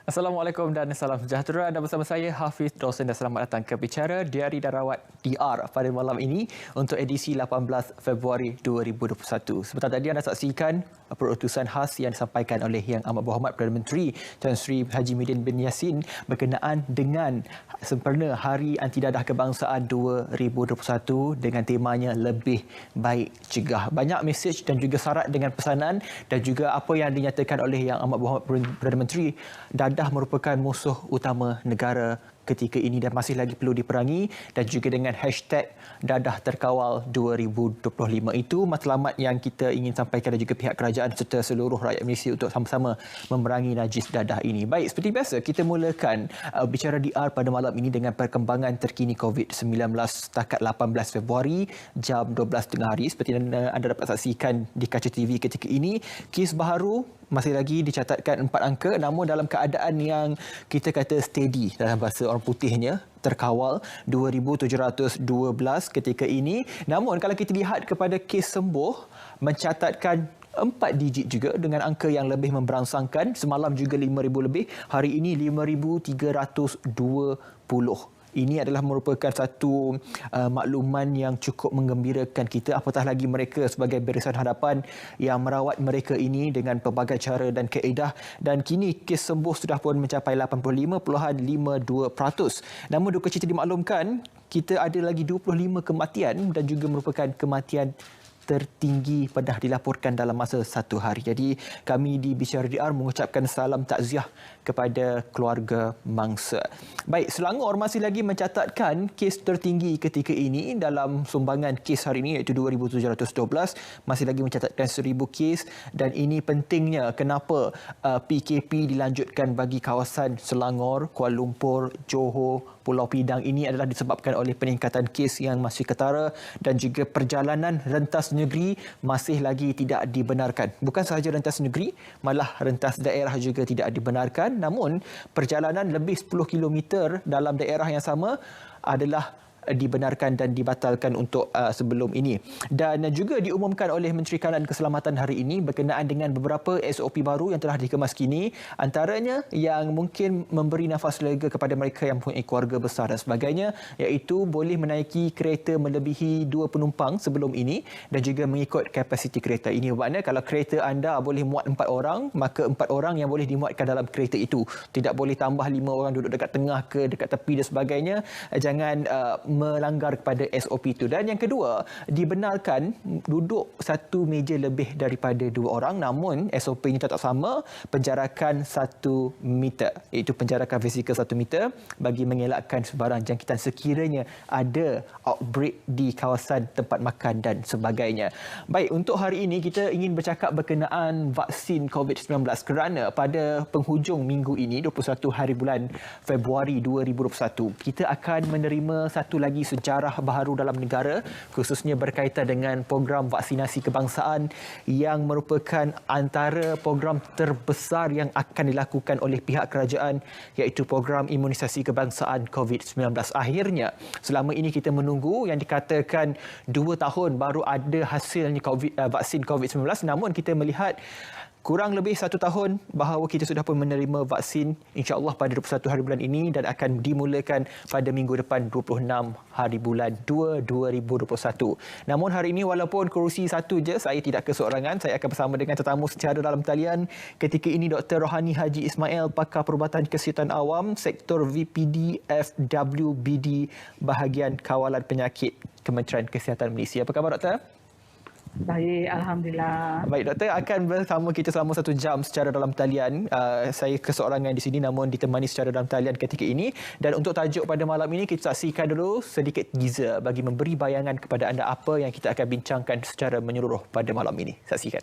Assalamualaikum dan salam sejahtera. Anda bersama saya Hafiz Dawson dan selamat datang ke Bicara Diari dan Rawat DR pada malam ini untuk edisi 18 Februari 2021. Sebentar tadi anda saksikan perutusan khas yang disampaikan oleh Yang Amat Berhormat Perdana Menteri Tan Sri Haji Muhyiddin bin Yassin berkenaan dengan sempena Hari Anti Dadah Kebangsaan 2021 dengan temanya lebih baik cegah. Banyak mesej dan juga syarat dengan pesanan dan juga apa yang dinyatakan oleh Yang Amat Berhormat Perdana Menteri, dadah merupakan musuh utama negara ketika ini dan masih lagi perlu diperangi, dan juga dengan hashtag Dadah Terkawal 2025 itu matlamat yang kita ingin sampaikan dan juga pihak kerajaan serta seluruh rakyat Malaysia untuk sama-sama memerangi najis dadah ini. Baik, seperti biasa kita mulakan Bicara DR pada malam ini dengan perkembangan terkini COVID-19 setakat 18 Februari jam 12 tengah hari. Seperti anda dapat saksikan di kaca TV ketika ini, kes baharu masih lagi dicatatkan 4 angka, namun dalam keadaan yang kita kata steady dalam bahasa orang putihnya, terkawal 2,712 ketika ini. Namun kalau kita lihat kepada kes sembuh, mencatatkan 4 digit juga dengan angka yang lebih memberangsangkan. Semalam juga 5,000 lebih, hari ini 5,320. Ini adalah merupakan satu makluman yang cukup menggembirakan kita, apatah lagi mereka sebagai barisan hadapan yang merawat mereka ini dengan pelbagai cara dan kaedah, dan kini kes sembuh sudah pun mencapai 85.52%. Namun duka cita dimaklumkan, kita ada lagi 25 kematian dan juga merupakan kematian tertinggi pernah dilaporkan dalam masa satu hari. Jadi kami di Bicara DR mengucapkan salam takziah kepada keluarga mangsa. Baik, Selangor masih lagi mencatatkan kes tertinggi ketika ini dalam sumbangan kes hari ini, iaitu 2,712, masih lagi mencatatkan 1,000 kes, dan ini pentingnya kenapa PKP dilanjutkan bagi kawasan Selangor, Kuala Lumpur, Johor, Pulau Pinang. Ini adalah disebabkan oleh peningkatan kes yang masih ketara dan juga perjalanan rentas negeri masih lagi tidak dibenarkan. Bukan sahaja rentas negeri, malah rentas daerah juga tidak dibenarkan. Namun perjalanan lebih 10 km dalam daerah yang sama adalah dibenarkan dan dibatalkan untuk sebelum ini. Dan juga diumumkan oleh Menteri Kanan Keselamatan hari ini berkenaan dengan beberapa SOP baru yang telah dikemas kini, antaranya yang mungkin memberi nafas lega kepada mereka yang mempunyai keluarga besar dan sebagainya, iaitu boleh menaiki kereta melebihi 2 penumpang sebelum ini dan juga mengikut kapasiti kereta. Ini bermakna kalau kereta anda boleh muat 4 orang, maka 4 orang yang boleh dimuatkan dalam kereta itu. Tidak boleh tambah 5 orang duduk dekat tengah ke dekat tepi dan sebagainya. Jangan melanggar kepada SOP itu. Dan yang kedua, dibenarkan duduk satu meja lebih daripada 2 orang, namun SOP-nya tetap sama, penjarakan 1 meter, iaitu penjarakan fizikal 1 meter bagi mengelakkan sebarang jangkitan sekiranya ada outbreak di kawasan tempat makan dan sebagainya. Baik, untuk hari ini kita ingin bercakap berkenaan vaksin COVID-19 kerana pada penghujung minggu ini, 21 hari bulan Februari 2021, kita akan menerima satu lagi sejarah baharu dalam negara, khususnya berkaitan dengan program vaksinasi kebangsaan yang merupakan antara program terbesar yang akan dilakukan oleh pihak kerajaan, iaitu program imunisasi kebangsaan COVID-19. Akhirnya, selama ini kita menunggu yang dikatakan 2 tahun baru ada hasilnya vaksin COVID-19, namun kita melihat kurang lebih 1 tahun bahawa kita sudah pun menerima vaksin, insya-Allah pada 21 hari bulan ini, dan akan dimulakan pada minggu depan 26 hari bulan 2 2021. Namun hari ini walaupun kerusi satu je, saya tidak keseorangan. Saya akan bersama dengan tetamu secara dalam talian ketika ini, Dr. Rohani Haji Ismail, Pakar Perubatan Kesihatan Awam, Sektor VPD FWBD, Bahagian Kawalan Penyakit, Kementerian Kesihatan Malaysia. Apa khabar, Doktor? Baik, Alhamdulillah. Baik, Doktor akan bersama kita selama 1 jam secara dalam talian. Saya keseorangan di sini namun ditemani secara dalam talian ketika ini. Dan untuk tajuk pada malam ini, kita saksikan dulu sedikit teaser bagi memberi bayangan kepada anda apa yang kita akan bincangkan secara menyeluruh pada malam ini. Saksikan.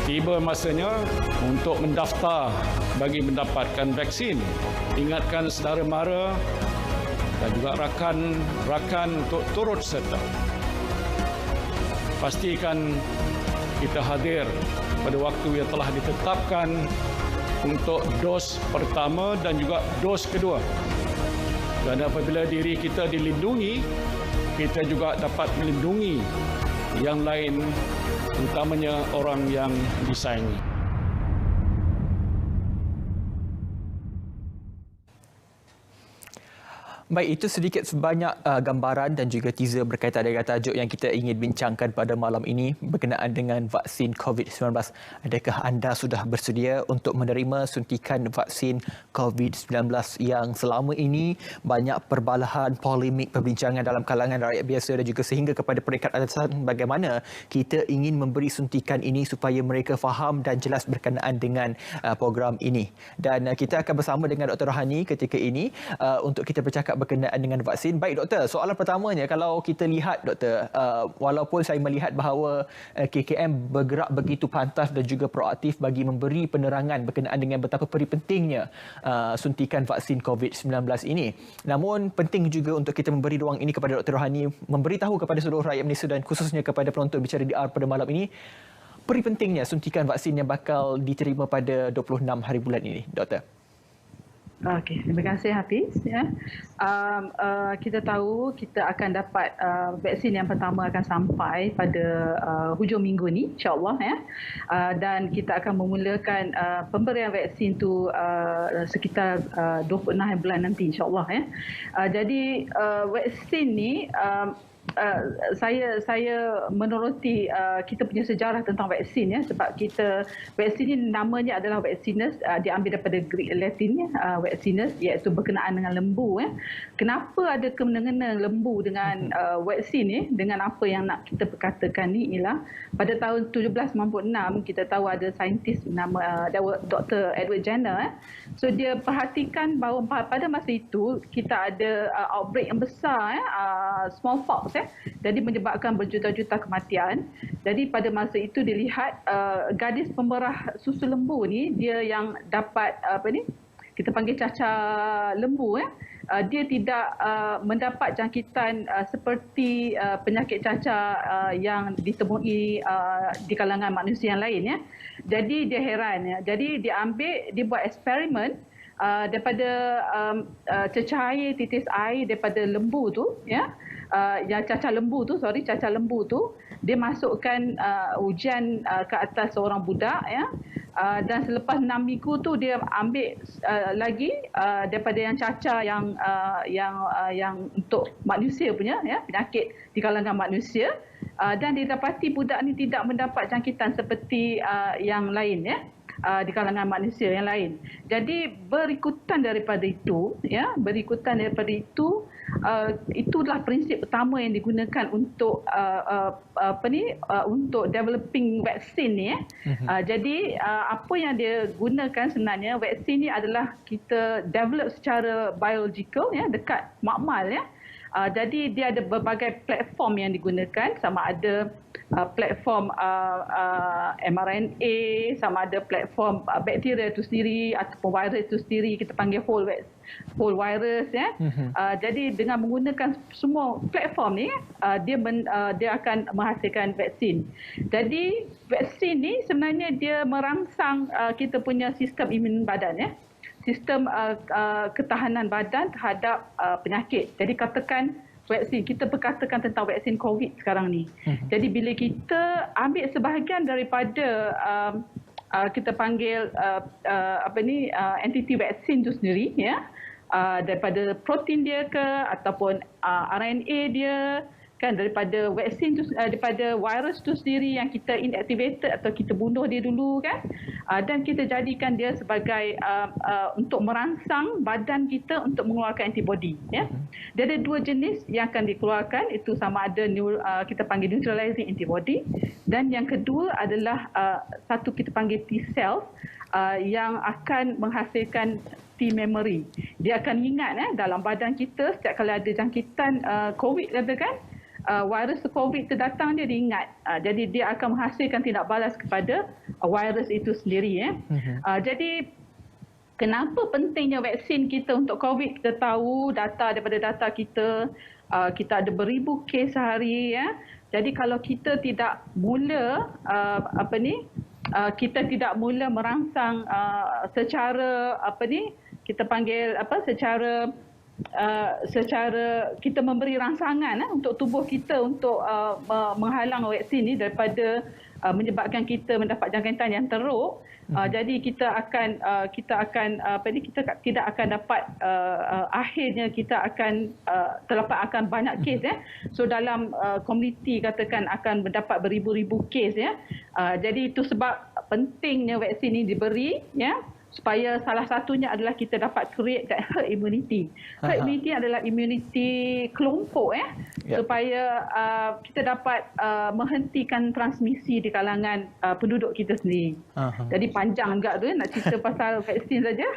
Tiba masanya untuk mendaftar bagi mendapatkan vaksin. Ingatkan saudara mara dan juga rakan-rakan untuk turut serta. Pastikan kita hadir pada waktu yang telah ditetapkan untuk dos pertama dan juga dos kedua. Dan apabila diri kita dilindungi, kita juga dapat melindungi yang lain, utamanya orang yang disayangi. Baik, itu sedikit sebanyak gambaran dan juga teaser berkaitan dengan tajuk yang kita ingin bincangkan pada malam ini berkenaan dengan vaksin COVID-19. Adakah anda sudah bersedia untuk menerima suntikan vaksin COVID-19 yang selama ini banyak perbalahan, polemik, perbincangan dalam kalangan rakyat biasa dan juga sehingga kepada peringkat atasan bagaimana kita ingin memberi suntikan ini supaya mereka faham dan jelas berkenaan dengan program ini. Dan kita akan bersama dengan Dr. Rohani ketika ini untuk kita bercakap berkenaan dengan vaksin. Baik doktor, soalan pertamanya kalau kita lihat doktor, walaupun saya melihat bahawa KKM bergerak begitu pantas dan juga proaktif bagi memberi penerangan berkenaan dengan betapa pentingnya suntikan vaksin COVID-19 ini. Namun penting juga untuk kita memberi ruang ini kepada Dr. Rohani memberitahu kepada seluruh rakyat Malaysia dan khususnya kepada penonton Bicara DR pada malam ini pentingnya suntikan vaksin yang bakal diterima pada 26 hari bulan ini, doktor. Okey, terima kasih Hafiz. Ya. Kita tahu kita akan dapat vaksin yang pertama akan sampai pada hujung minggu ni, insyaAllah. Ya. Dan kita akan memulakan pemberian vaksin tu sekitar 26 bulan nanti, insyaAllah. Ya. Jadi vaksin ni saya menuruti kita punya sejarah tentang vaksin ya, sebab vaksin ini namanya adalah Vaccinus, diambil daripada Greek Latin Vaccinus, iaitu berkenaan dengan lembu ya. Kenapa ada kena-mengena lembu dengan vaksin ni, dengan apa yang nak kita perkatakan ni ialah pada tahun 1796 kita tahu ada saintis nama Dr. Edward Jenner. So dia perhatikan bahawa pada masa itu kita ada outbreak yang besar smallpox ya. Jadi menyebabkan berjuta-juta kematian. Jadi pada masa itu dilihat gadis pemberah susu lembu ni dia yang dapat kita panggil cacar lembu ya. Dia tidak mendapat jangkitan seperti penyakit cacar yang ditemui di kalangan manusia yang lain ya. Jadi dia heran ya. Jadi dia buat eksperimen daripada cecair titis air daripada lembu tu ya. Yang cacar lembu tu dia masukkan hujan ke atas seorang budak ya. Dan selepas 6 minggu tu dia ambil lagi daripada yang cacar yang untuk manusia punya ya, penyakit di kalangan manusia, dan didapati budak ni tidak mendapat jangkitan seperti yang lain ya, di kalangan manusia yang lain. Jadi berikutan daripada itu itulah prinsip utama yang digunakan untuk untuk developing vaksin ni ya. Jadi apa yang dia gunakan sebenarnya, vaksin ni adalah kita develop secara biological ya, dekat makmal ya. Jadi dia ada berbagai platform yang digunakan, sama ada platform mRNA, sama ada platform bakteria itu sendiri ataupun virus itu sendiri, kita panggil whole virus ya. Jadi dengan menggunakan semua platform ni dia akan menghasilkan vaksin. Jadi vaksin ni sebenarnya dia merangsang kita punya sistem imun badan ya. Sistem ketahanan badan terhadap penyakit. Jadi katakan vaksin, kita berkatakan tentang vaksin COVID sekarang ni. Jadi bila kita ambil sebahagian daripada kita panggil entiti vaksin tu sendiri ya, daripada protein dia ke ataupun RNA dia kan, daripada vaksin tu, daripada virus tu sendiri yang kita inactivated atau kita bunuh dia dulu kan, dan kita jadikan dia sebagai untuk merangsang badan kita untuk mengeluarkan antibody ya. Dia ada dua jenis yang akan dikeluarkan, itu sama ada kita panggil neutralizing antibody, dan yang kedua adalah satu kita panggil T cells yang akan menghasilkan T memory. Dia akan ingat dalam badan kita setiap kali ada jangkitan COVID katakan, virus COVID itu datang, dia diingat. Jadi dia akan menghasilkan tindak balas kepada virus itu sendiri. Jadi kenapa pentingnya vaksin kita untuk COVID? Kita tahu daripada data kita, kita ada beribu kes sehari ya. Jadi kalau kita tidak mula kita tidak mula merangsang secara kita panggil secara kita memberi rangsangan untuk tubuh kita untuk menghalang vaksin ni daripada menyebabkan kita mendapat jangkitan yang teruk. Jadi kita tidak akan dapat akhirnya kita akan terdapat akan banyak kes ya. So dalam komuniti katakan akan mendapat beribu-ribu kes ya. Jadi itu sebab pentingnya vaksin ini diberi ya, supaya salah satunya adalah kita dapat create that herd immunity. Herd immunity adalah immunity kelompok ya, supaya kita dapat menghentikan transmisi di kalangan penduduk kita sendiri. Jadi panjang juga tu nak cerita pasal vaksin saja.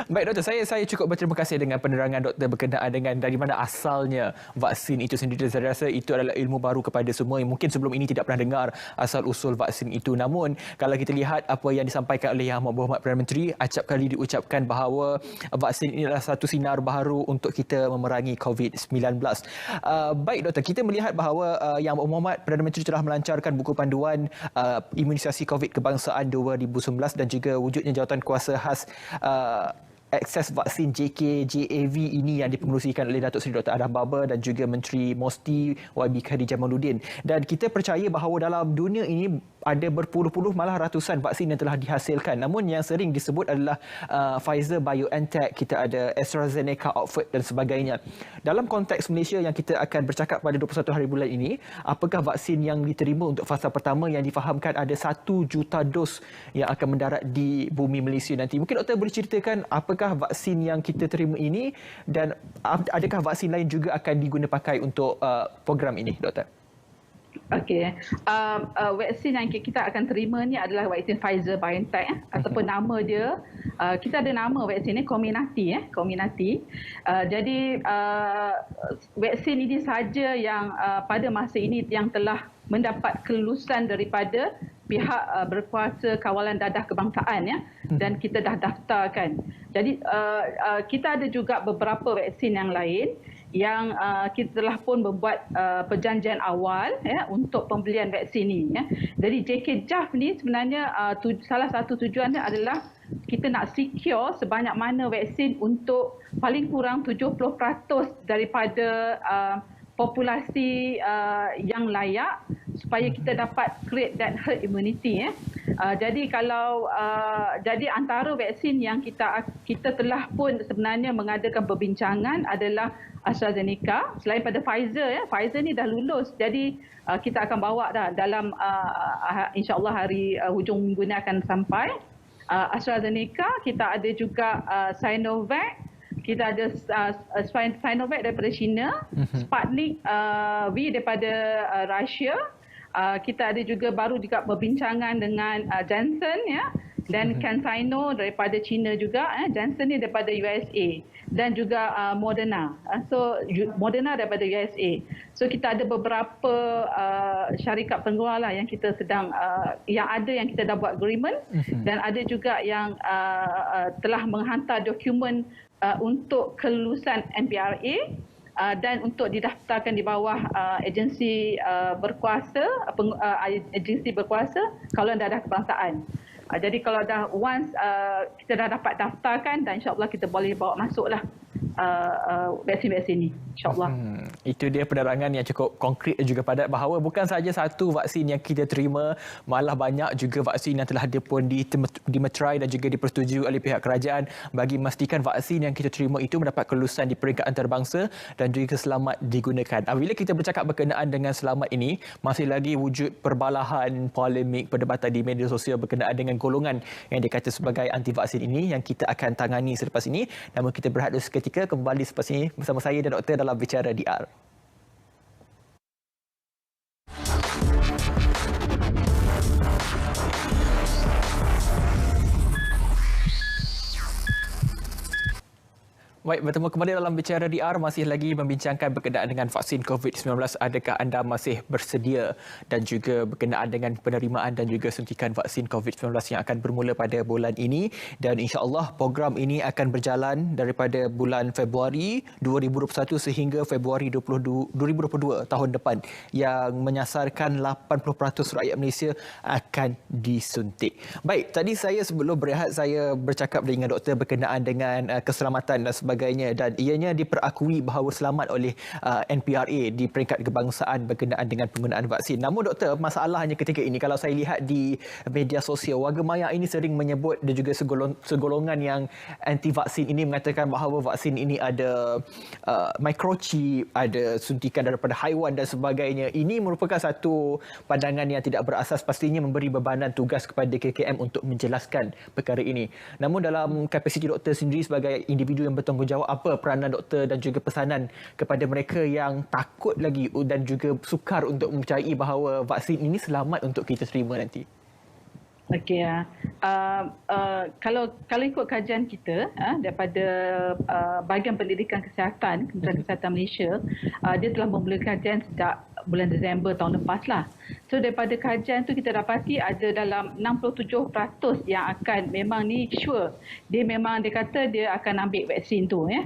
Baik doktor, saya cukup berterima kasih dengan penerangan doktor berkenaan dengan dari mana asalnya vaksin itu sendiri. Saya rasa itu adalah ilmu baru kepada semua yang mungkin sebelum ini tidak pernah dengar asal-usul vaksin itu. Namun kalau kita lihat apa yang disampaikan oleh Yang Berhormat Perdana Menteri, acap kali diucapkan bahawa vaksin ini adalah satu sinar baru untuk kita memerangi COVID-19. Baik doktor, kita melihat bahawa Yang Berhormat Perdana Menteri telah melancarkan buku panduan imunisasi COVID kebangsaan 2019 dan juga wujudnya jawatan kuasa khas akses vaksin JKJAV ini yang dipengerusikan oleh Datuk Seri Dr. Adam Baba dan juga Menteri MOSTI YB Khadijah Jamaluddin. Dan kita percaya bahawa dalam dunia ini ada berpuluh-puluh malah ratusan vaksin yang telah dihasilkan. Namun yang sering disebut adalah Pfizer, BioNTech, kita ada AstraZeneca, Oxford dan sebagainya. Dalam konteks Malaysia yang kita akan bercakap pada 21 hari bulan ini, apakah vaksin yang diterima untuk fasa pertama yang difahamkan ada 1 juta dos yang akan mendarat di bumi Malaysia nanti? Mungkin doktor boleh ceritakan apakah vaksin yang kita terima ini dan adakah vaksin lain juga akan diguna pakai untuk program ini, doktor? Okey, vaksin yang kita akan terima ni adalah vaksin Pfizer BioNTech ataupun nama dia, kita ada nama vaksin ni Comirnaty Comirnaty. Jadi vaksin ini saja yang pada masa ini yang telah mendapat kelulusan daripada pihak berkuasa kawalan dadah kebangsaan ya, dan kita dah daftarkan. Jadi kita ada juga beberapa vaksin yang lain yang kita telah pun membuat perjanjian awal ya untuk pembelian vaksin ini ya. Jadi JKJAV ni sebenarnya salah satu tujuannya adalah kita nak secure sebanyak mana vaksin untuk paling kurang 70% daripada populasi yang layak supaya kita dapat create that herd immunity ya. Jadi kalau jadi antara vaksin yang kita telah pun sebenarnya mengadakan perbincangan adalah AstraZeneca. Selain pada Pfizer ya, Pfizer ni dah lulus. Jadi kita akan bawa dah dalam insya-Allah hari hujung minggu ni akan sampai. AstraZeneca, kita ada juga Sinovac. Kita ada Sinovac daripada China, Sputnik V daripada Rusia. Kita ada juga baru juga perbincangan dengan Janssen ya, dan CanSino daripada China juga, Janssen ni daripada USA, dan juga Moderna. So Moderna daripada USA. So kita ada beberapa syarikat pengeluar lah yang kita sedang yang kita dah buat agreement, dan ada juga yang telah menghantar dokumen untuk kelulusan MPRA dan untuk didaftarkan di bawah agensi berkuasa kawalan dadah kebangsaan. Jadi kalau dah once kita dah dapat daftarkan, dan insya-Allah kita boleh bawa masuklah vaksin-vaksin ini, insya-Allah. Itu dia penerangan yang cukup konkret dan juga padat bahawa bukan sahaja satu vaksin yang kita terima, malah banyak juga vaksin yang telah pun dimeterai dan juga dipersetujui oleh pihak kerajaan bagi memastikan vaksin yang kita terima itu mendapat kelulusan di peringkat antarabangsa dan juga selamat digunakan. Bila kita bercakap berkenaan dengan selamat ini, masih lagi wujud perbalahan, polemik, perdebatan di media sosial berkenaan dengan golongan yang dikata sebagai anti vaksin ini yang kita akan tangani selepas ini. Namun kita berehat seketika, kembali selepas ini bersama saya dan doktor dalam Bicara DR. Baik, bertemu kembali dalam Bicara DR, masih lagi membincangkan berkenaan dengan vaksin COVID-19. Adakah anda masih bersedia dan juga berkenaan dengan penerimaan dan juga suntikan vaksin COVID-19 yang akan bermula pada bulan ini. Dan insya-Allah program ini akan berjalan daripada bulan Februari 2021 sehingga Februari 2022 tahun depan, yang menyasarkan 80% rakyat Malaysia akan disuntik. Baik, tadi saya sebelum berehat saya bercakap dengan doktor berkenaan dengan keselamatan dan sebagainya, dan ianya diperakui bahawa selamat oleh NPRA di peringkat kebangsaan berkenaan dengan penggunaan vaksin. Namun doktor, masalahnya ketika ini kalau saya lihat di media sosial, warga maya ini sering menyebut dan juga segolongan yang anti vaksin ini mengatakan bahawa vaksin ini ada microchip, ada suntikan daripada haiwan dan sebagainya. Ini merupakan satu pandangan yang tidak berasas, pastinya memberi bebanan tugas kepada KKM untuk menjelaskan perkara ini. Namun dalam kapasiti doktor sendiri sebagai individu yang bertanggungjawab, apa peranan doktor dan juga pesanan kepada mereka yang takut lagi dan juga sukar untuk mempercayai bahawa vaksin ini selamat untuk kita terima nanti? Okey, kalau ikut kajian kita daripada Bahagian Pendidikan Kesihatan Kementerian Kesihatan Malaysia, dia telah memulakan kajian sejak bulan Disember tahun lepas lah. So daripada kajian tu kita dapati ada dalam 67% yang akan memang ni sure. Dia kata dia akan ambil vaksin tu ya.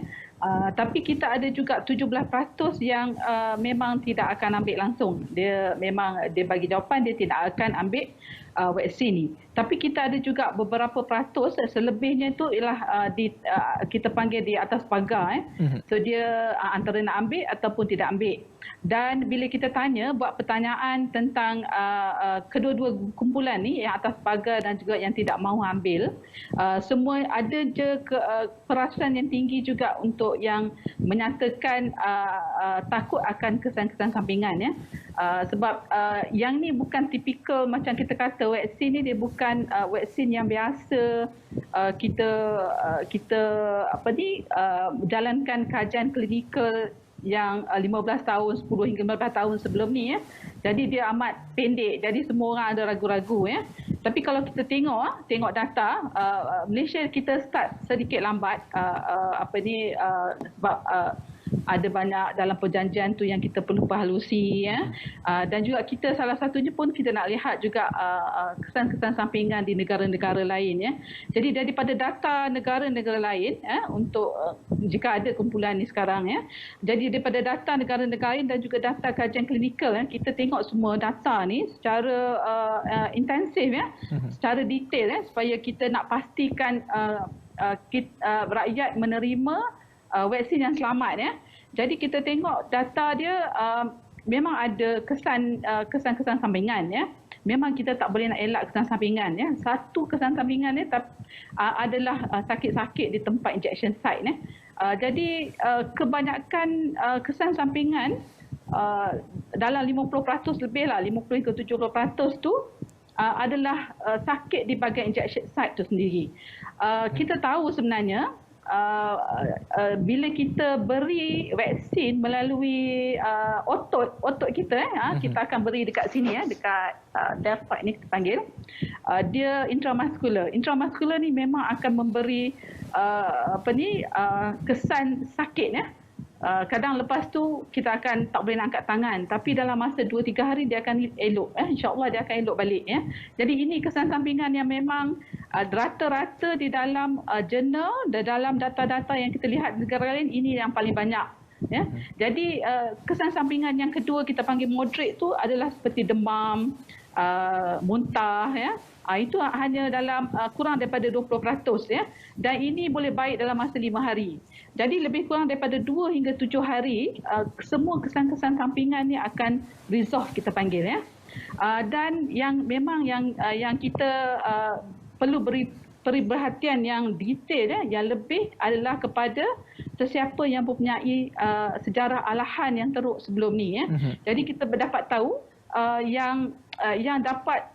Tapi kita ada juga 17% yang memang tidak akan ambil langsung. Dia bagi jawapan dia tidak akan ambil vaksin ni. Tapi kita ada juga beberapa peratus, selebihnya itu ialah kita panggil di atas pagar. So dia antara nak ambil ataupun tidak ambil. Dan bila kita buat pertanyaan tentang kedua-dua kumpulan ni, yang atas pagar dan juga yang tidak mahu ambil, semua ada je perasaan yang tinggi juga untuk yang menyatakan takut akan kesan-kesan sampingan ya. Sebab yang ni bukan tipikal macam kita kata vaksin ni, dia bukan vaksin yang biasa kita jalankan kajian klinikal yang 15 tahun, 10 hingga 15 tahun sebelum ni ya. Jadi dia amat pendek. Jadi semua orang ada ragu-ragu ya. Tapi kalau kita tengok data, Malaysia kita start sedikit lambat sebab ada banyak dalam perjanjian tu yang kita perlu perhalusi ya. Dan juga kita salah satunya pun kita nak lihat juga kesan-kesan sampingan di negara-negara lain ya. Jadi daripada data negara-negara lain untuk jika ada kumpulan ni sekarang ya. Jadi daripada data negara-negara lain dan juga data kajian klinikal kita tengok semua data ni secara intensif ya, secara detail ya, supaya kita nak pastikan rakyat menerima vaksin yang selamat ya. Jadi kita tengok data dia memang ada kesan-kesan sampingan ya. Memang kita tak boleh nak elak kesan sampingan ya. Satu kesan sampingan ni adalah sakit-sakit di tempat injection site ya. Jadi kebanyakan kesan sampingan dalam 50% lebih lah, 50 ke 70% tu adalah sakit di bahagian injection site tu sendiri. Kita tahu sebenarnya bila kita beri vaksin melalui otot kita kita akan beri dekat sini dekat deltoid ni kita panggil, dia intramuscular ni memang akan memberi kesan sakit ya. Kadang lepas tu kita akan tak boleh nak angkat tangan, tapi dalam masa 2-3 hari dia akan elok insya-Allah dia akan elok balik ya. Jadi ini kesan sampingan yang memang rata-rata di dalam jurnal dan dalam data-data yang kita lihat di negara lain, ini yang paling banyak ya. Jadi kesan sampingan yang kedua kita panggil moderate tu adalah seperti demam, muntah ya. Itu hanya dalam kurang daripada 20% ya. Dan ini boleh baik dalam masa 5 hari. Jadi lebih kurang daripada 2 hingga 7 hari semua kesan-kesan sampingan ni akan resolve kita panggil ya. Dan yang memang yang kita perlu beri perhatian yang detail yang lebih adalah kepada sesiapa yang mempunyai sejarah alahan yang teruk sebelum ni ya. Jadi kita dapat tahu yang dapat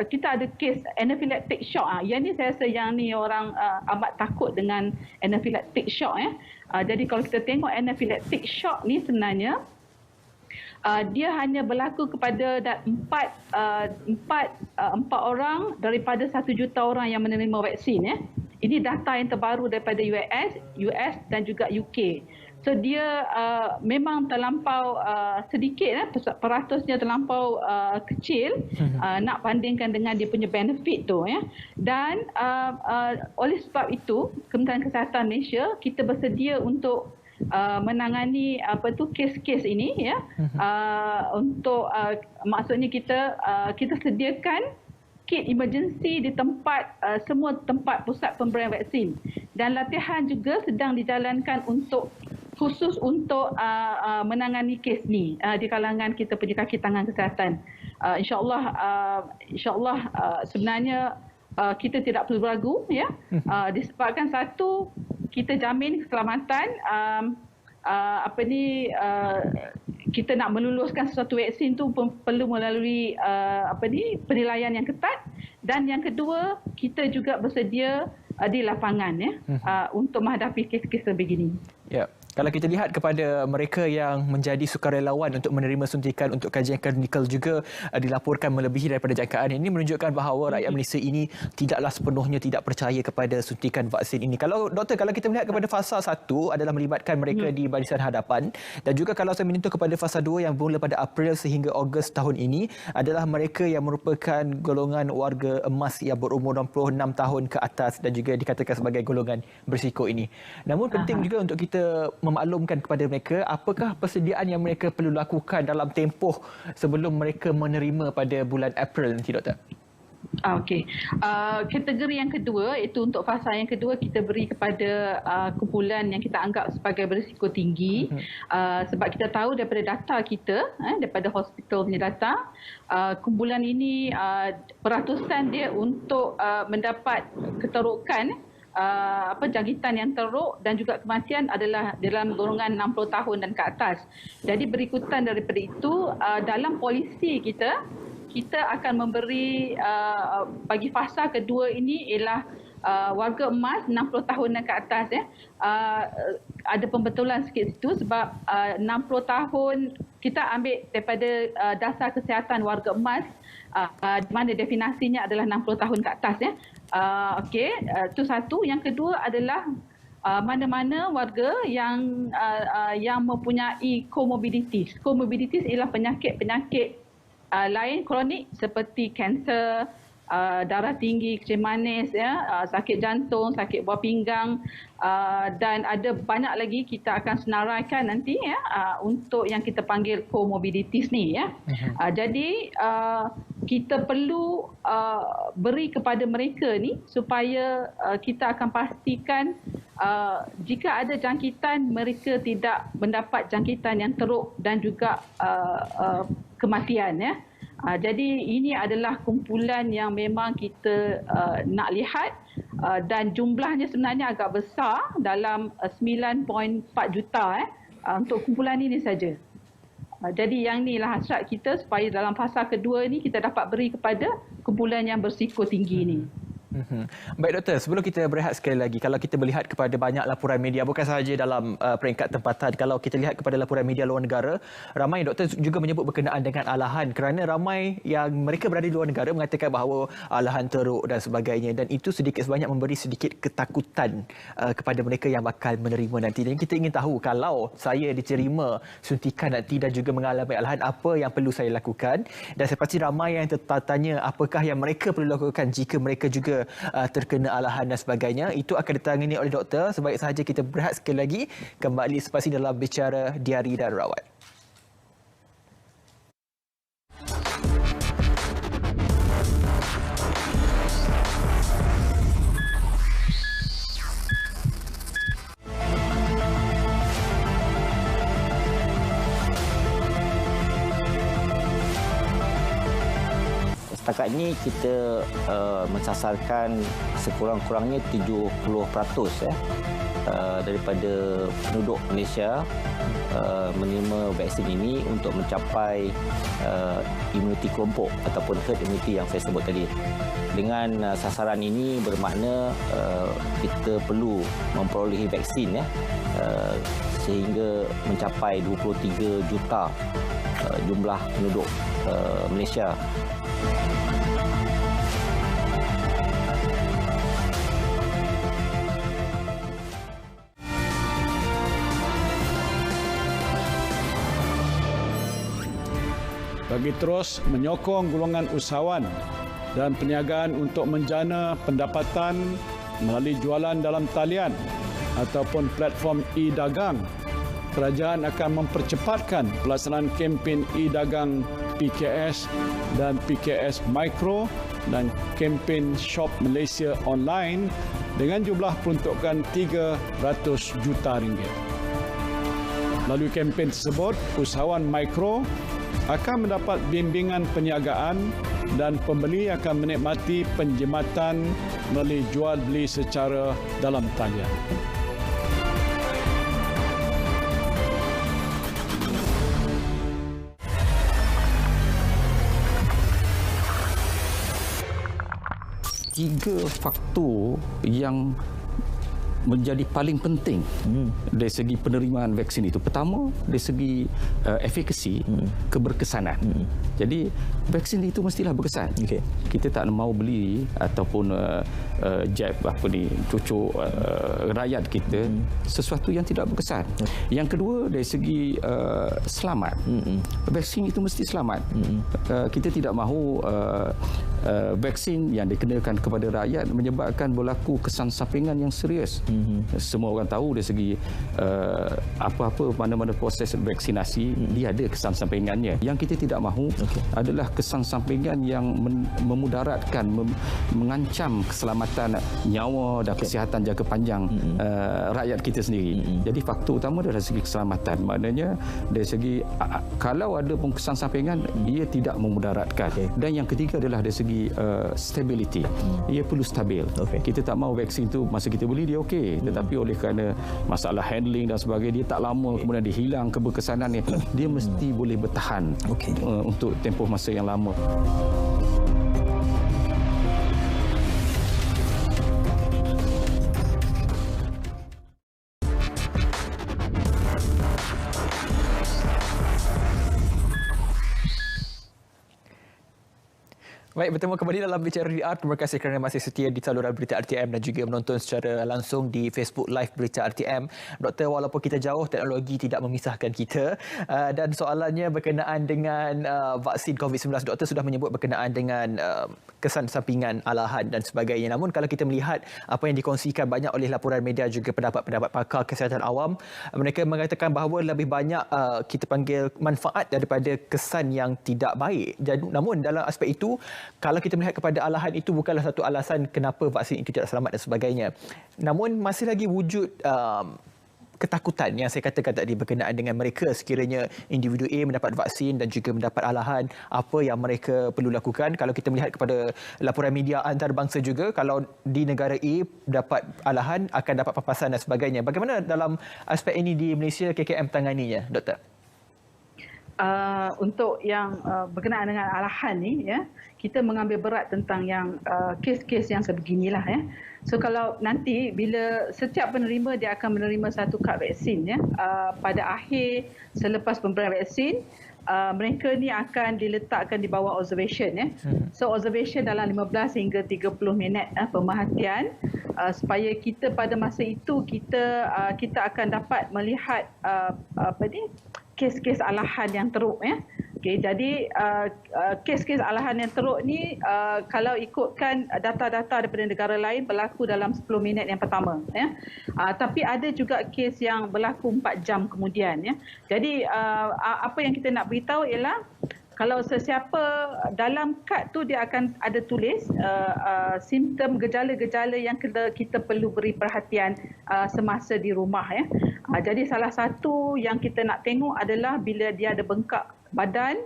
kita ada kes anaphylactic shock. Yang ni saya rasa yang ni orang amat takut dengan anaphylactic shock ya. Jadi kalau kita tengok anaphylactic shock ni sebenarnya dia hanya berlaku kepada 4 orang daripada 1 juta orang yang menerima vaksin ya. ini data yang terbaru daripada US dan juga UK. So dia memang terlampau sedikit, peratusnya terlampau kecil nak bandingkan dengan dia punya benefit tu ya. Dan oleh sebab itu Kementerian Kesihatan Malaysia kita bersedia untuk menangani kes-kes ini ya. Untuk maksudnya kita sediakan kit emergency di tempat semua tempat pusat pemberian vaksin, dan latihan juga sedang dijalankan khusus untuk menangani kes ni di kalangan kita punya kaki tangan kesihatan. InsyaAllah sebenarnya kita tidak perlu ragu ya, disebabkan satu, kita jamin keselamatan, kita nak meluluskan sesuatu vaksin tu perlu melalui penilaian yang ketat, dan yang kedua kita juga bersedia di lapangan ya untuk menghadapi kes-kes sebegini. Ya. Kalau kita lihat kepada mereka yang menjadi sukarelawan untuk menerima suntikan untuk kajian klinikal juga dilaporkan melebihi daripada jangkaan, ini menunjukkan bahawa rakyat Malaysia ini tidaklah sepenuhnya tidak percaya kepada suntikan vaksin ini. Kalau doktor, kalau kita melihat kepada fasa 1 adalah melibatkan mereka di barisan hadapan, dan juga kalau saya menyentuh kepada fasa 2 yang bermula pada April sehingga Ogos tahun ini adalah mereka yang merupakan golongan warga emas yang berumur 66 tahun ke atas dan juga dikatakan sebagai golongan berisiko ini. Namun penting juga untuk kita memaklumkan kepada mereka apakah persediaan yang mereka perlu lakukan dalam tempoh sebelum mereka menerima pada bulan April nanti, doktor. Okey. Kategori yang kedua, itu untuk fasa yang kedua, kita beri kepada kumpulan yang kita anggap sebagai berisiko tinggi. Sebab kita tahu daripada data kita, daripada hospital punya data, kumpulan ini peratusan dia untuk mendapat keterukan jangkitan yang teruk dan juga kematian adalah dalam golongan 60 tahun dan ke atas. Jadi berikutan daripada itu, dalam polisi kita akan memberi bagi fasa kedua ini ialah warga emas 60 tahun dan ke atas ya. Ada pembetulan sikit situ sebab 60 tahun kita ambil daripada dasar kesihatan warga emas, di mana definisinya adalah 60 tahun ke atas ya. Itu satu. Yang kedua adalah mana-mana warga yang mempunyai comorbidities. Comorbidities ialah penyakit-penyakit lain kronik seperti kanser, darah tinggi, kencing manis, sakit jantung, sakit buah pinggang, dan ada banyak lagi kita akan senaraikan nanti untuk yang kita panggil comorbidities ni ya. Jadi kita perlu beri kepada mereka ni supaya kita akan pastikan jika ada jangkitan, mereka tidak mendapat jangkitan yang teruk dan juga kematian ya. Jadi ini adalah kumpulan yang memang kita nak lihat, dan jumlahnya sebenarnya agak besar dalam 9.4 juta untuk kumpulan ini saja. Jadi yang inilah hasrat kita supaya dalam fasa kedua ini kita dapat beri kepada kumpulan yang berisiko tinggi ini. Baik doktor, sebelum kita berehat sekali lagi, kalau kita melihat kepada banyak laporan media, bukan sahaja dalam peringkat tempatan, kalau kita lihat kepada laporan media luar negara, ramai doktor juga menyebut berkenaan dengan alahan, kerana ramai yang mereka berada di luar negara mengatakan bahawa alahan teruk dan sebagainya, dan itu sedikit sebanyak memberi sedikit ketakutan kepada mereka yang bakal menerima nanti. Dan kita ingin tahu, kalau saya diterima suntikan nanti dan juga mengalami alahan, apa yang perlu saya lakukan? Dan saya pasti ramai yang tertanya apakah yang mereka perlu lakukan jika mereka juga terkena alahan dan sebagainya. Itu akan ditangani oleh doktor. Sebaik sahaja kita berehat sekali lagi, kembali selepas ini dalam Bicara Diari dan Rawat. Setakat ini kita mensasarkan sekurang-kurangnya 70% daripada penduduk Malaysia menerima vaksin ini untuk mencapai imuniti kelompok ataupun herd immunity yang saya sebut tadi. Dengan sasaran ini bermakna kita perlu memperolehi vaksin sehingga mencapai 23 juta jumlah penduduk Malaysia. bagi terus menyokong golongan usahawan dan perniagaan untuk menjana pendapatan melalui jualan dalam talian ataupun platform e-dagang. Kerajaan akan mempercepatkan pelaksanaan kempen e-dagang PKS dan PKS Mikro dan kempen Shop Malaysia Online dengan jumlah peruntukan RM300 juta. Melalui kempen tersebut, usahawan mikro akan mendapat bimbingan perniagaan dan pembeli akan menikmati penjimatan melalui jual beli secara dalam talian. Tiga faktor yang menjadi paling penting dari segi penerimaan vaksin itu. Pertama, dari segi efekasi, keberkesanan. Jadi, vaksin itu mestilah berkesan. Okay. Kita tak mahu beli ataupun jab cucuk rakyat kita sesuatu yang tidak berkesan. Yang kedua, dari segi selamat. Vaksin itu mesti selamat. Kita tidak mahu vaksin yang dikenakan kepada rakyat menyebabkan berlaku kesan sampingan yang serius. Semua orang tahu dari segi apa-apa mana-mana proses vaksinasi dia ada kesan sampingannya. Yang kita tidak mahu adalah kesan sampingan yang memudaratkan, mengancam keselamatan nyawa dan kesihatan jangka panjang rakyat kita sendiri. Jadi faktor utama adalah dari segi keselamatan. Maknanya dari segi kalau ada pun kesan sampingan ia tidak memudaratkan. Dan yang ketiga adalah dari segi stability. Ia perlu stabil. Kita tak mahu vaksin itu masa kita beli dia okey, tetapi oleh kerana masalah handling dan sebagainya dia tak lama kemudian dia hilang keberkesanannya, dia mesti boleh bertahan untuk tempoh masa yang lama. Baik, bertemu kembali dalam Bicara RDR. Terima kasih kerana masih setia di saluran Berita RTM dan juga menonton secara langsung di Facebook Live Berita RTM. Doktor, walaupun kita jauh, teknologi tidak memisahkan kita. Dan soalannya berkenaan dengan vaksin COVID-19. Doktor sudah menyebut berkenaan dengan kesan sampingan alahan dan sebagainya. Namun kalau kita melihat apa yang dikongsikan banyak oleh laporan media juga pendapat-pendapat pakar kesihatan awam, mereka mengatakan bahawa lebih banyak kita panggil manfaat daripada kesan yang tidak baik. Namun dalam aspek itu, kalau kita melihat kepada alahan itu bukanlah satu alasan kenapa vaksin itu tidak selamat dan sebagainya. Namun masih lagi wujud ketakutan yang saya katakan tadi berkenaan dengan mereka sekiranya individu A mendapat vaksin dan juga mendapat alahan, apa yang mereka perlu lakukan. Kalau kita melihat kepada laporan media antarabangsa juga, kalau di negara A dapat alahan akan dapat papasan dan sebagainya. Bagaimana dalam aspek ini di Malaysia KKM tanganinya, Doktor? Untuk yang berkenaan dengan alahan ni, ya, kita mengambil berat tentang yang kes-kes yang sebeginilah, ya. So kalau nanti bila setiap penerima dia akan menerima satu kad vaksin, ya, pada akhir selepas pemberian vaksin, mereka ni akan diletakkan di bawah observation, ya. So observation dalam 15 hingga 30 minit pemerhatian, supaya kita pada masa itu kita akan dapat melihat kes-kes alahan yang teruk, ya. Okey, jadi kes-kes alahan yang teruk ni kalau ikutkan data-data daripada negara lain berlaku dalam 10 minit yang pertama, ya. Tapi ada juga kes yang berlaku 4 jam kemudian, ya. Jadi apa yang kita nak beritahu ialah kalau sesiapa dalam kad tu dia akan ada tulis simptom gejala-gejala yang kita perlu beri perhatian semasa di rumah, ya. Jadi salah satu yang kita nak tengok adalah bila dia ada bengkak badan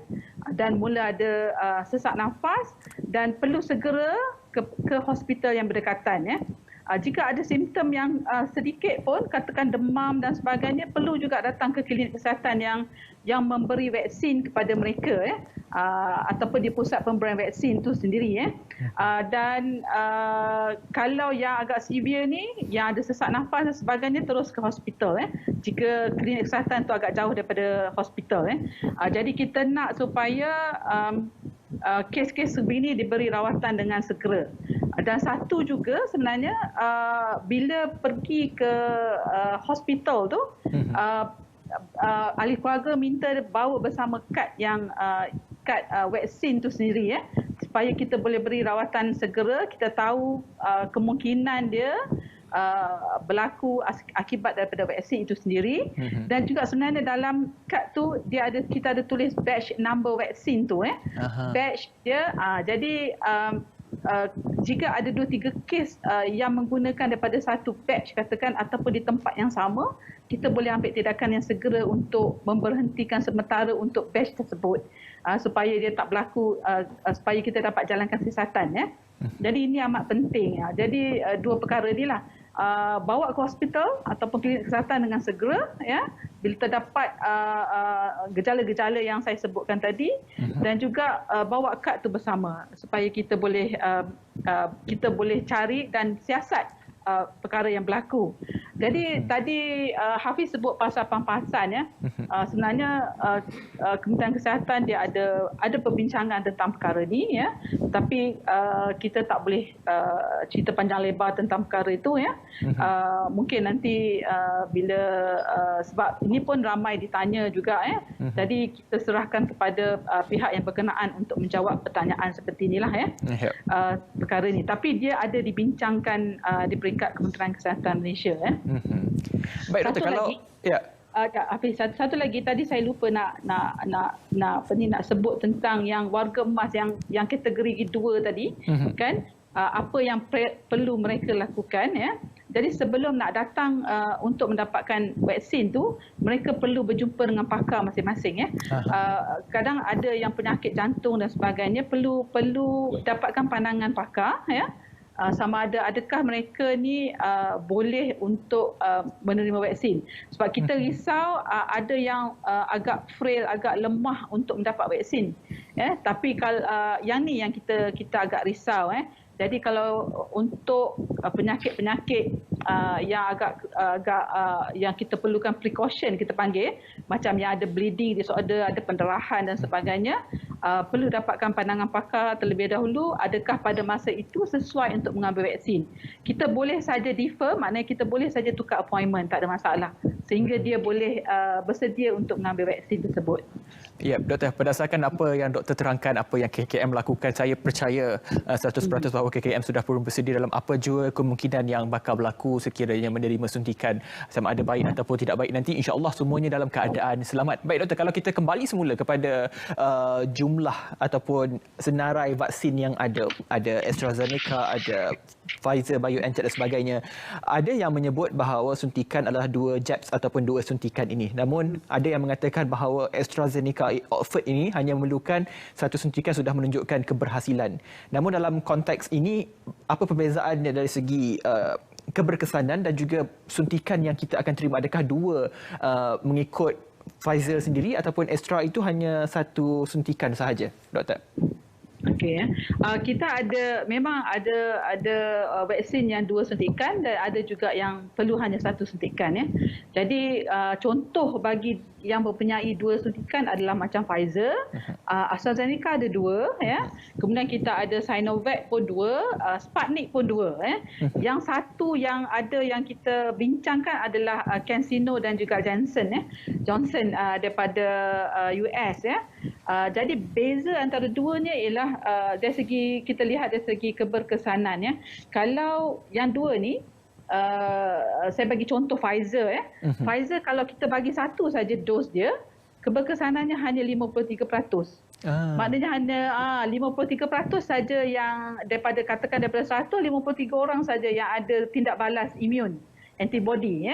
dan mula ada sesak nafas dan perlu segera ke hospital yang berdekatan, ya. Jika ada simptom yang sedikit pun, katakan demam dan sebagainya, perlu juga datang ke klinik kesihatan yang memberi vaksin kepada mereka, ya, ataupun di pusat pemberian vaksin itu sendiri, ya. Dan kalau yang agak severe ni, yang ada sesak nafas dan sebagainya, terus ke hospital, ya. Jika klinik kesihatan itu agak jauh daripada hospital, ya. Jadi kita nak supaya kes-kes sebegini diberi rawatan dengan segera. Dan satu juga sebenarnya bila pergi ke hospital tu, ahli keluarga minta bawa bersama kad yang syarikat vaksin tu sendiri supaya kita boleh beri rawatan segera. Kita tahu kemungkinan dia berlaku akibat daripada vaksin itu sendiri. Dan juga sebenarnya dalam kad tu kita ada tulis batch number vaksin tu batch dia. Jadi jika ada 2-3 kes yang menggunakan daripada satu batch katakan ataupun di tempat yang sama, kita boleh ambil tindakan yang segera untuk memberhentikan sementara untuk batch tersebut supaya dia tak berlaku, supaya kita dapat jalankan siasatan. Jadi ini amat penting. Jadi dua perkara ni lah. Bawa ke hospital ataupun klinik kesihatan dengan segera bila terdapat gejala-gejala yang saya sebutkan tadi, dan juga bawa kad tu bersama supaya kita boleh cari dan siasat perkara yang berlaku. Jadi tadi Hafiz sebut pasal pampasan sebenarnya Kementerian Kesihatan dia ada perbincangan tentang perkara ni tapi kita tak boleh cerita panjang lebar tentang perkara itu mungkin nanti bila sebab ini pun ramai ditanya juga jadi kita serahkan kepada pihak yang berkenaan untuk menjawab pertanyaan seperti inilah perkara ni, tapi dia ada dibincangkan di peringkat Kementerian Kesihatan Malaysia. Baik doktor, kalau Hafiz, satu lagi tadi saya lupa nak sebut tentang yang warga emas yang kategori 2 tadi kan, apa yang perlu mereka lakukan Jadi sebelum nak datang untuk mendapatkan vaksin tu, mereka perlu berjumpa dengan pakar masing-masing kadang ada yang penyakit jantung dan sebagainya, perlu dapatkan pandangan pakar sama adakah mereka ni boleh untuk menerima vaksin. Sebab kita risau ada yang agak frail, agak lemah untuk mendapat vaksin. Tapi kalau yang ni yang kita agak risau. Jadi kalau untuk penyakit-penyakit yang agak yang kita perlukan precaution, kita panggil, macam yang ada bleeding disorder, ada pendarahan dan sebagainya, perlu dapatkan pandangan pakar terlebih dahulu adakah pada masa itu sesuai untuk mengambil vaksin. Kita boleh saja defer, maknanya kita boleh saja tukar appointment, tak ada masalah, sehingga dia boleh bersedia untuk mengambil vaksin tersebut. Ya, doktor, berdasarkan apa yang doktor terangkan, apa yang KKM lakukan, saya percaya 100% bahawa KKM sudah pun bersedia dalam apa jua kemungkinan yang bakal berlaku sekiranya menerima suntikan, sama ada baik ataupun tidak baik nanti, insya-Allah semuanya dalam keadaan selamat. Baik doktor, kalau kita kembali semula kepada jumlah ataupun senarai vaksin yang ada AstraZeneca, ada Pfizer, BioNTech dan sebagainya. Ada yang menyebut bahawa suntikan adalah 2 jabs ataupun 2 suntikan ini. Namun ada yang mengatakan bahawa AstraZeneca Oxford ini hanya memerlukan 1 suntikan sudah menunjukkan keberhasilan. Namun dalam konteks ini, apa perbezaannya dari segi keberkesanan dan juga suntikan yang kita akan terima? Adakah 2 mengikut Pfizer sendiri ataupun Astra itu hanya 1 suntikan sahaja, doktor? Okey, kita memang ada vaksin yang 2 suntikan dan ada juga yang perlu hanya 1 suntikan Jadi contoh bagi yang mempunyai 2 suntikan adalah macam Pfizer, AstraZeneca ada 2 kemudian kita ada Sinovac pun 2, Sputnik pun 2 Yang satu yang ada yang kita bincangkan adalah CanSino dan juga Johnson daripada US Jadi beza antara duanya ialah dari segi kita lihat dari segi keberkesanan Kalau yang 2 ni saya bagi contoh Pfizer Pfizer kalau kita bagi 1 saja dos dia, keberkesanannya hanya 53%. Maknanya hanya 53% saja yang daripada 100, 53 orang saja yang ada tindak balas imun, antibody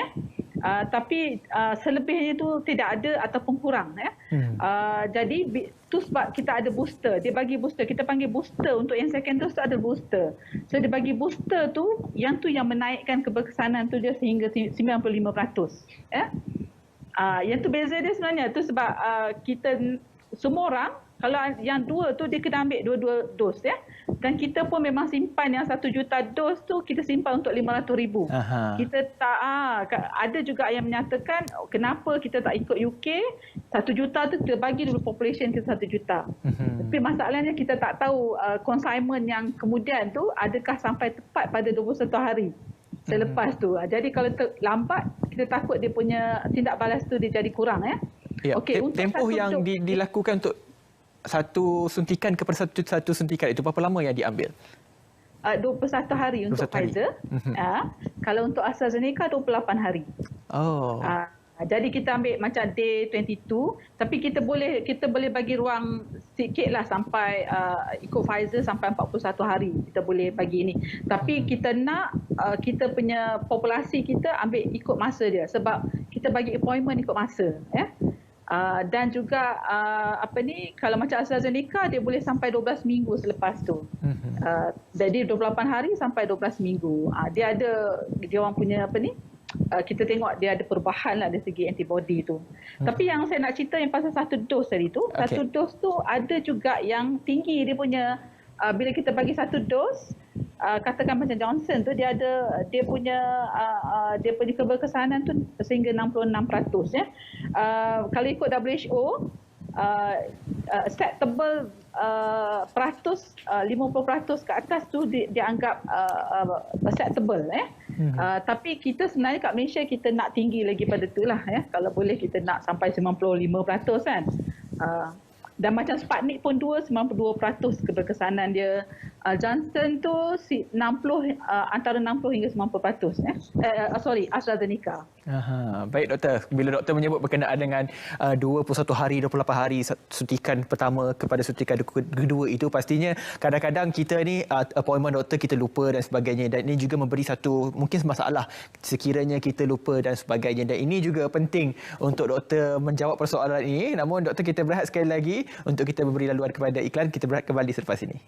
tapi selebihnya itu tidak ada ataupun kurang jadi itu sebab kita ada booster, dia bagi booster, kita panggil booster untuk yang second dose tu ada booster, so dia bagi booster tu yang menaikkan keberkesanan tu dia sehingga 95%. Yang tu beza dia sebenarnya tu sebab kita semua orang kalau yang 2 tu dia kena ambil 2 dos dan kita pun memang simpan yang 1 juta dos tu kita simpan untuk 500,000. Kita tak ada juga yang menyatakan kenapa kita tak ikut UK 1 juta tu kita bagi dulu population kita 1 juta. Tapi masalahnya kita tak tahu consignment yang kemudian tu adakah sampai tepat pada 21 hari selepas tu. Jadi kalau lambat kita takut dia punya tindak balas tu dia jadi kurang Okey, tempoh yang dilakukan untuk satu suntikan kepada satu suntikan itu berapa lama yang diambil? 21 hari untuk 21 hari. Pfizer. Kalau untuk AstraZeneca 28 hari. Oh. Jadi kita ambil macam day 22, tapi kita boleh bagi ruang sikitlah sampai ikut Pfizer sampai 41 hari kita boleh bagi ini. Tapi kita nak kita punya populasi kita ambil ikut masa dia, sebab kita bagi appointment ikut masa, ya. Dan juga kalau macam AstraZeneca dia boleh sampai 12 minggu selepas tu. Jadi 28 hari sampai 12 minggu. Dia orang punya kita tengok dia ada perubahan lah dari segi antibody tu. Tapi yang saya nak cerita yang pasal satu dos tadi tu, satu dos tu ada juga yang tinggi dia punya, bila kita bagi satu dos, katakan macam Johnson tu dia punya keberkesanan tu sehingga 66%, ya. Kalau ikut WHO, acceptable peratus 50% ke atas tu dianggap acceptable, ya. Tapi kita sebenarnya kat Malaysia kita nak tinggi lagi pada tu lah, ya. Kalau boleh kita nak sampai 95% kan. Dan macam Sputnik pun 92% keberkesanan dia. Johnson tu 60 antara 60 hingga 90%, ya. AstraZeneca. Baik doktor, bila doktor menyebut berkenaan dengan 21 hari, 28 hari suntikan pertama kepada suntikan kedua itu, pastinya kadang-kadang kita ni appointment doktor kita lupa dan sebagainya, dan ini juga memberi satu mungkin masalah sekiranya kita lupa dan sebagainya, dan ini juga penting untuk doktor menjawab persoalan ini. Namun doktor, kita berehat sekali lagi untuk kita memberi laluan kepada iklan. Kita berehat kembali selepas ini.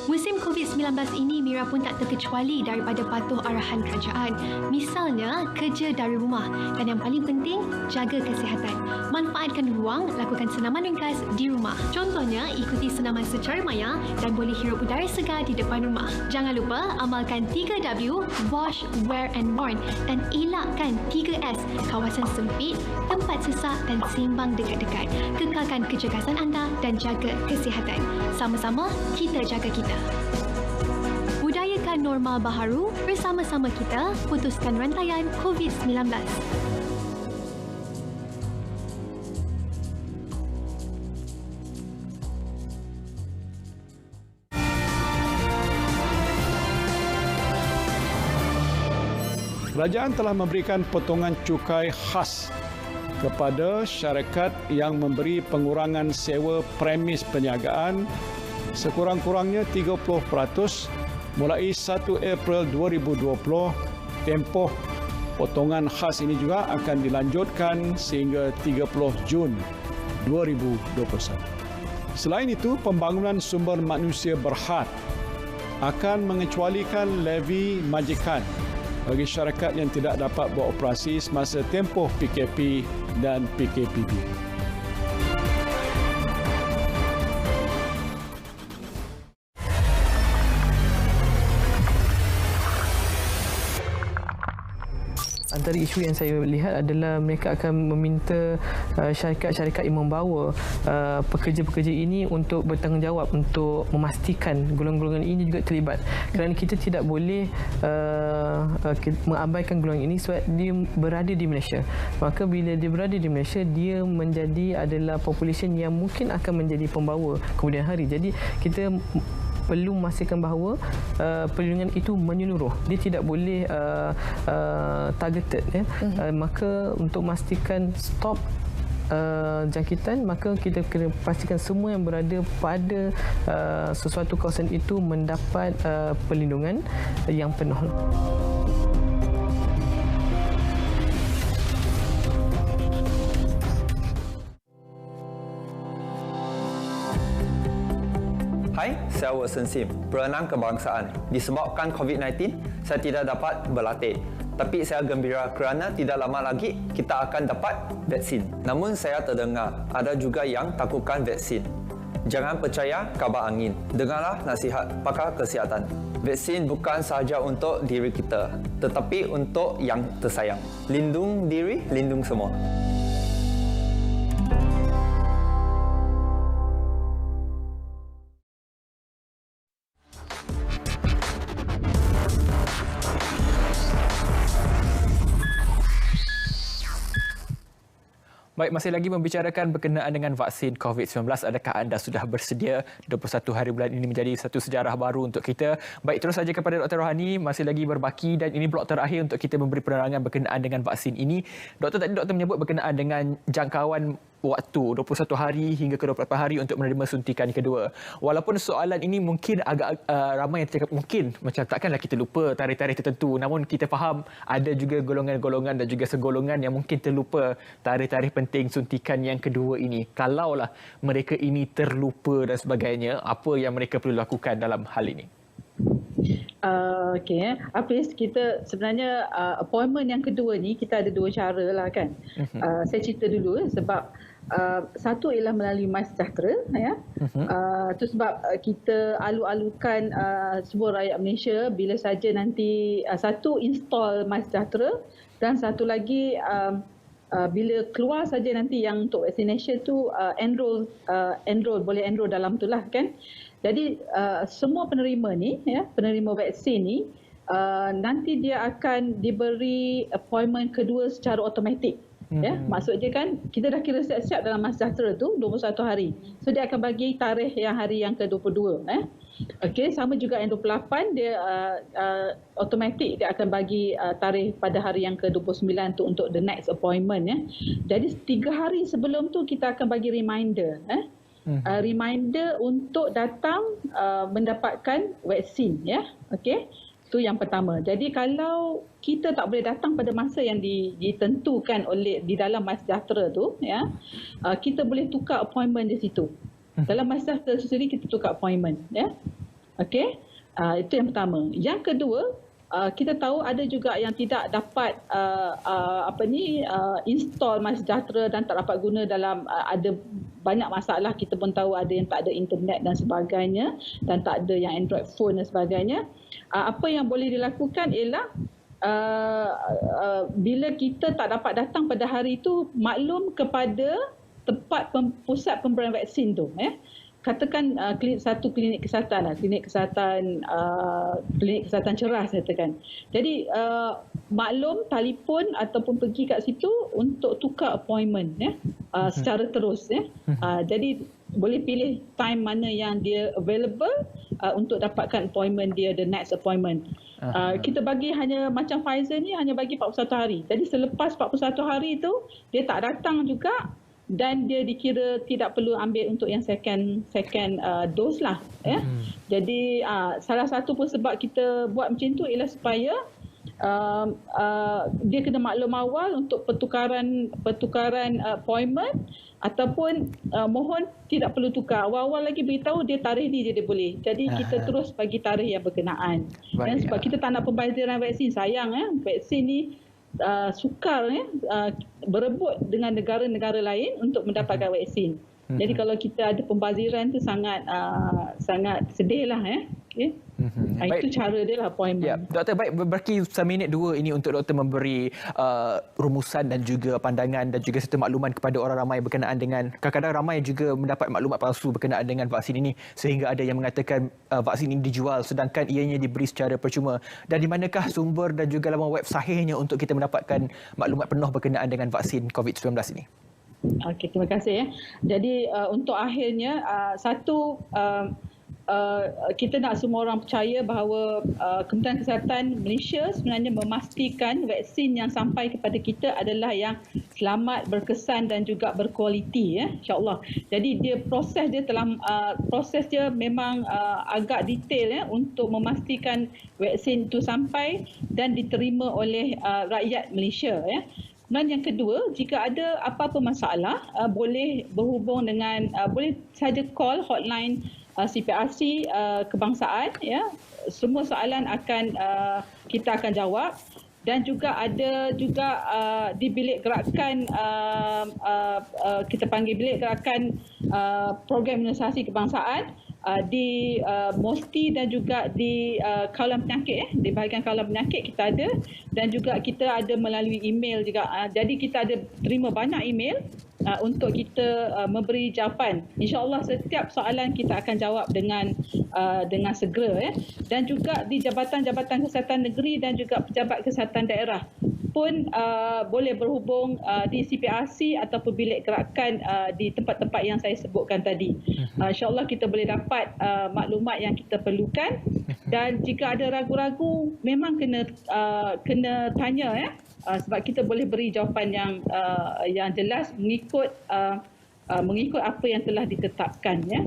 Musim COVID-19 ini, Mira pun tak terkecuali daripada patuh arahan kerajaan. Misalnya, kerja dari rumah. Dan yang paling penting, jaga kesihatan. Manfaatkan ruang, lakukan senaman ringkas di rumah. Contohnya, ikuti senaman secara maya dan boleh hirup udara segar di depan rumah. Jangan lupa, amalkan 3W, wash, wear and warn. Dan elakkan 3S, kawasan sempit, tempat sesak dan sembang dekat-dekat. Kekalkan kecergasan anda dan jaga kesihatan. Sama-sama, kita jaga kita. Budayakan normal baharu, bersama-sama kita putuskan rantaian COVID-19. Kerajaan telah memberikan potongan cukai khas kepada syarikat yang memberi pengurangan sewa premis perniagaan sekurang-kurangnya 30% mulai 1 April 2020. Tempoh potongan khas ini juga akan dilanjutkan sehingga 30 Jun 2021. Selain itu, pembangunan sumber manusia berhad akan mengecualikan levy majikan bagi syarikat yang tidak dapat beroperasi semasa tempoh PKP dan PKPB. Antara isu yang saya lihat adalah mereka akan meminta syarikat-syarikat yang membawa pekerja-pekerja ini untuk bertanggungjawab untuk memastikan golongan-golongan ini juga terlibat. Kerana kita tidak boleh mengabaikan golongan ini sebab dia berada di Malaysia. Maka bila dia berada di Malaysia, dia adalah population yang mungkin akan menjadi pembawa kemudian hari. Jadi kita perlu memastikan bahawa perlindungan itu menyeluruh. Dia tidak boleh targeted, ya. Maka untuk memastikan stop jangkitan, maka kita kena pastikan semua yang berada pada sesuatu kawasan itu mendapat perlindungan yang penuh. Hai, saya Watson Sim, perenang kebangsaan. Disebabkan COVID-19, saya tidak dapat berlatih. Tapi saya gembira kerana tidak lama lagi kita akan dapat vaksin. Namun saya terdengar ada juga yang takutkan vaksin. Jangan percaya kabar angin. Dengarlah nasihat pakar kesihatan. Vaksin bukan sahaja untuk diri kita, tetapi untuk yang tersayang. Lindung diri, lindung semua. Baik, masih lagi membicarakan berkenaan dengan vaksin COVID-19. Adakah anda sudah bersedia? 21 hari bulan ini menjadi satu sejarah baru untuk kita. Baik, terus saja kepada Dr. Rohani. Masih lagi berbaki dan ini blok terakhir untuk kita memberi penerangan berkenaan dengan vaksin ini. Doktor menyebut berkenaan dengan jangkauan waktu 21 hari hingga ke 24 hari untuk menerima suntikan kedua. Walaupun soalan ini mungkin agak ramai yang cakap mungkin macam takkanlah kita lupa tarikh-tarikh tertentu, namun kita faham ada juga golongan-golongan dan juga segolongan yang mungkin terlupa tarikh-tarikh penting suntikan yang kedua ini. Kalaulah mereka ini terlupa dan sebagainya, apa yang mereka perlu lakukan dalam hal ini? Okey, Hafiz, kita sebenarnya appointment yang kedua ni kita ada dua cara lah kan. Saya cerita dulu sebab satu ialah melalui MySejahtera ya. Itu sebab kita alu-alukan semua rakyat Malaysia bila saja nanti satu install MySejahtera dan satu lagi bila keluar saja nanti yang untuk vaccination tu boleh enroll dalam tu lah kan. Jadi semua penerima ni ya, penerima vaksin ni nanti dia akan diberi appointment kedua secara automatik. Ya, maksudnya kan kita dah kira siap-siap dalam MySejahtera tu 21 hari. So dia akan bagi tarikh yang hari yang ke-22 Okey, sama juga yang 28 dia automatik dia akan bagi tarikh pada hari yang ke-29 tu untuk the next appointment ya. Jadi 3 hari sebelum tu kita akan bagi reminder reminder untuk datang mendapatkan vaksin ya. Okey. Itu yang pertama. Jadi kalau kita tak boleh datang pada masa yang ditentukan oleh di dalam MySejahtera tu ya, kita boleh tukar appointment di situ. Dalam MySejahtera sendiri kita tukar appointment ya. Okey. Itu yang pertama. Yang kedua, kita tahu ada juga yang tidak dapat install MySejahtera dan tak dapat guna dalam ada banyak masalah. Kita pun tahu ada yang tak ada internet dan sebagainya dan tak ada yang Android phone dan sebagainya. Apa yang boleh dilakukan ialah bila kita tak dapat datang pada hari itu, maklum kepada tempat pusat pemberian vaksin tu katakan satu klinik kesihatan klinik kesihatan cerah saya katakan. Jadi maklum telefon ataupun pergi kat situ untuk tukar appointment secara terus jadi boleh pilih time mana yang dia available untuk dapatkan appointment dia, the next appointment. Kita bagi hanya macam Pfizer ni hanya bagi 41 hari. Jadi selepas 41 hari tu dia tak datang juga dan dia dikira tidak perlu ambil untuk yang second dose lah ya. Jadi salah satu pun sebab kita buat macam tu ialah supaya dia kena maklum awal untuk pertukaran appointment ataupun mohon tidak perlu tukar. Awal-awal lagi beritahu dia tarikh ni dia boleh. Jadi kita terus bagi tarikh yang berkenaan. Dan sebab kita tak nak pembaziran vaksin, sayang vaksin ni sukar berebut dengan negara-negara lain untuk mendapatkan vaksin. Jadi kalau kita ada pembaziran tu sangat sedih lah okay. Itu cara dia lah appointment. Ya, Doktor, baik, berbaki seminit dua ini untuk Doktor memberi rumusan dan juga pandangan dan juga serta makluman kepada orang ramai berkenaan dengan, kadang-kadang ramai juga mendapat maklumat palsu berkenaan dengan vaksin ini sehingga ada yang mengatakan vaksin ini dijual sedangkan ianya diberi secara percuma. Dan di manakah sumber dan juga laman web sahihnya untuk kita mendapatkan maklumat penuh berkenaan dengan vaksin COVID-19 ini? Okey, terima kasih Jadi untuk akhirnya kita nak semua orang percaya bahawa Kementerian Kesihatan Malaysia sebenarnya memastikan vaksin yang sampai kepada kita adalah yang selamat, berkesan dan juga berkualiti insya-Allah. Jadi proses dia memang agak detail untuk memastikan vaksin itu sampai dan diterima oleh rakyat Malaysia Dan yang kedua, jika ada apa-apa masalah, boleh berhubung dengan, boleh saja call hotline CPRC kebangsaan. Semua soalan kita akan jawab. Dan juga ada juga di bilik gerakan, kita panggil bilik gerakan program imunisasi kebangsaan. Di Mosti dan juga di kawalan penyakit di bahagian kawalan penyakit kita ada dan juga kita ada melalui email juga. Jadi kita ada terima banyak email untuk kita memberi jawapan. InsyaAllah setiap soalan kita akan jawab dengan segera dan juga di jabatan-jabatan kesihatan negeri dan juga pejabat kesihatan daerah. pun boleh berhubung di CPRC ataupun bilik gerakan di tempat-tempat yang saya sebutkan tadi. InsyaAllah kita boleh dapat maklumat yang kita perlukan, dan jika ada ragu-ragu memang kena tanya ya, sebab kita boleh beri jawapan yang jelas mengikut apa yang telah ditetapkan ya.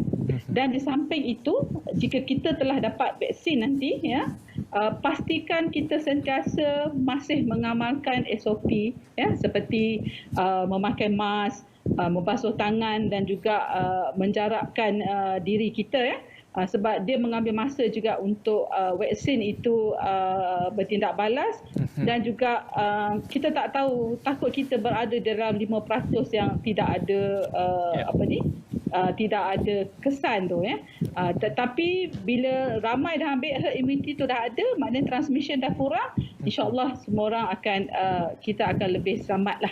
Dan di samping itu, jika kita telah dapat vaksin nanti ya, pastikan kita sentiasa masih mengamalkan SOP ya, seperti memakai mask, membasuh tangan dan juga menjarakkan diri kita ya. Sebab dia mengambil masa juga untuk vaksin itu bertindak balas, dan juga kita tak tahu, takut kita berada dalam 5% yang tidak ada tidak ada kesan tu ya. Tetapi bila ramai dah ambil, herd immunity tu dah ada, maknanya transmission dah kurang, insya-Allah semua orang akan kita akan lebih selamatlah.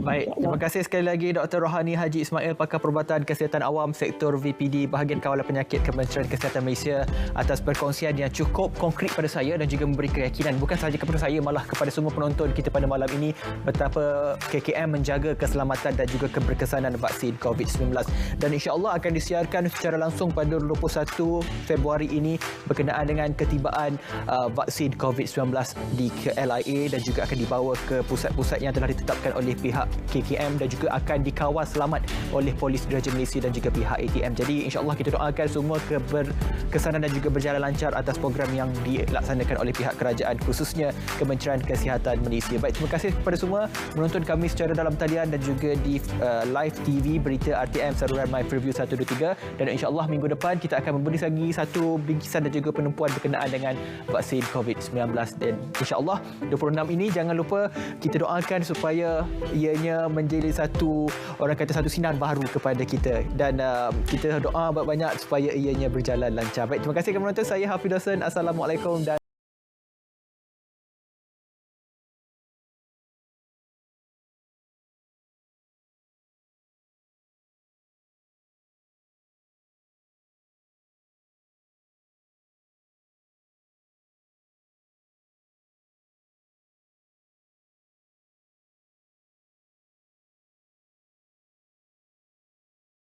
Baik, terima kasih sekali lagi Dr. Rohani Haji Ismail, Pakar Perubatan Kesihatan Awam Sektor VPD Bahagian Kawalan Penyakit Kementerian Kesihatan Malaysia, atas perkongsian yang cukup konkret pada saya dan juga memberi keyakinan bukan sahaja kepada saya, malah kepada semua penonton kita pada malam ini, betapa KKM menjaga keselamatan dan juga keberkesanan vaksin COVID-19. Dan insya-Allah akan disiarkan secara langsung pada 21 Februari ini berkenaan dengan ketibaan vaksin COVID-19 di KLIA, dan juga akan dibawa ke pusat-pusat yang telah ditetapkan oleh pihak KKM dan juga akan dikawal selamat oleh Polis Diraja Malaysia dan juga pihak ATM. Jadi insya-Allah kita doakan semua keberkesanan dan juga berjalan lancar atas program yang dilaksanakan oleh pihak kerajaan, khususnya Kementerian Kesihatan Malaysia. Baik, terima kasih kepada semua menonton kami secara dalam talian dan juga di live TV berita RTM saluran My Preview 123, dan insya-Allah minggu depan kita akan memberi lagi satu bingkisan dan juga penumpuan berkenaan dengan vaksin COVID-19. Dan insya-Allah 26 ini jangan lupa kita doakan supaya ianya menjadi satu sinar baru kepada kita, dan kita doa banyak supaya ianya berjalan lancar. Baik, terima kasih kepada menonton. Saya Hafidh Hasan. Assalamualaikum dan